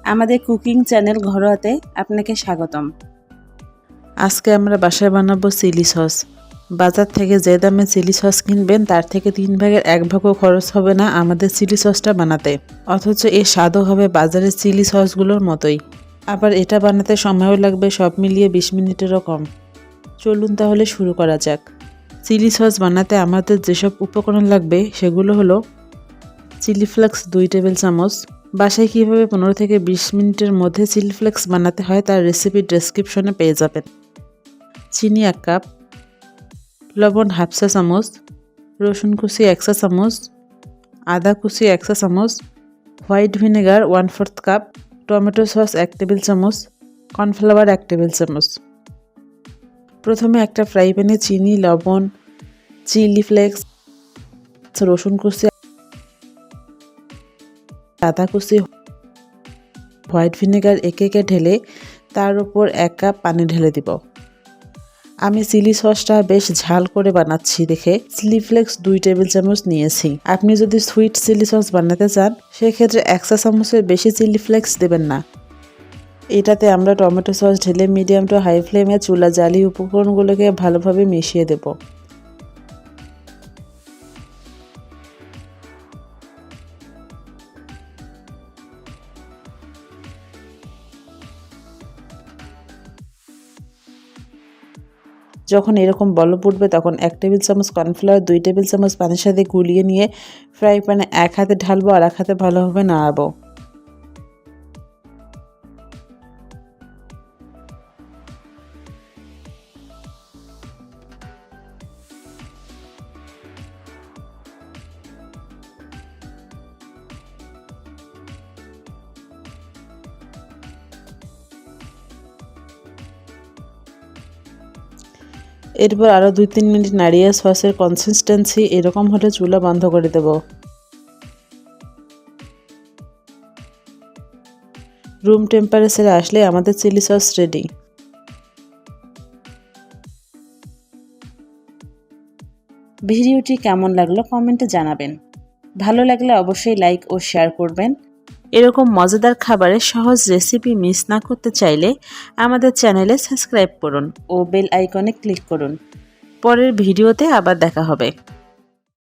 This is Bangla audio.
আমাদের কুকিং চ্যানেল ঘরোয়াতে আপনাকে স্বাগতম। আজকে আমরা বাসায় বানাবো চিলি সস। বাজার থেকে যে দামে চিলি সস কিনবেন তার থেকে 3 ভাগের 1 ভাগও খরচ হবে না আমাদের চিলি সসটা বানাতে, অথচ এর স্বাদও হবে বাজারের চিলি সসগুলোর মতোই। আবার এটা বানাতে সময়ও লাগবে সব মিলিয়ে 20 মিনিটেরও কম। চলুন তাহলে শুরু করা যাক। চিলি সস বানাতে আমাদের যেসব উপকরণ লাগবে সেগুলো হলো চিলি ফ্লেক্স 2 টেবিল চামচ। বাসায় কীভাবে 15 থেকে 20 মিনিটের মধ্যে চিলি ফ্লেক্স বানাতে হয় তার রেসিপি ডেসক্রিপশনে পেয়ে যাবেন। চিনি 1 কাপ, লবণ হাফ চা চামচ, রসুন কুচি 1 চা চামচ, আদা কুচি 1 চা চামচ, white vinegar 1/4 cup, tomato sauce 1 table চামচ, কর্নফ্লাওয়ার 1 টেবিল চামচ। প্রথমে একটা ফ্রাই প্যানে চিনি, লবণ, চিলি ফ্লেক্স, রসুন কুচি, আদা কুচি, হোয়াইট ভিনেগার একে একে ঢেলে তার উপর 1 কাপ পানি ঢেলে দিব। আমি চিলি সসটা বেশ ঝাল করে বানাচ্ছি দেখে চিলি ফ্লেক্স 2 টেবিল চামচ নিয়েছি। আপনি যদি সুইট চিলি সস বানাতে চান সেক্ষেত্রে 1 চা চামচের বেশি চিলি ফ্লেক্স দেবেন না। এটাতে আমরা টমেটো সস ঢেলে মিডিয়াম টু হাই ফ্লেমে চুলা জ্বালিয়ে উপকরণগুলোকে ভালোভাবে মিশিয়ে দেব। যখন এরকম বলক উঠবে তখন 1 টেবিল চামচ কর্নফ্লাওয়ার 2 টেবিল চামচ পানির সাথে গুলিয়ে নিয়ে ফ্রাই প্যানে 1 হাতে ঢালবো আর 1 হাতে ভালোভাবে নাড়াবো। এরপর আরও 2-3 মিনিট নাড়িয়ে সসের কনসিস্টেন্সি এরকম হলে চুলা বন্ধ করে দেব। রুম টেম্পারেচারে আসলে আমাদের চিলি সস রেডি। ভিডিওটি কেমন লাগলো কমেন্টে জানাবেন। ভালো লাগলে অবশ্যই লাইক ও শেয়ার করবেন। এরকম মজাদার খাবারের সহজ রেসিপি মিস না করতে চাইলে আমাদের চ্যানেলে সাবস্ক্রাইব করুন ও বেল আইকনে ক্লিক করুন। পরের ভিডিওতে আবার দেখা হবে।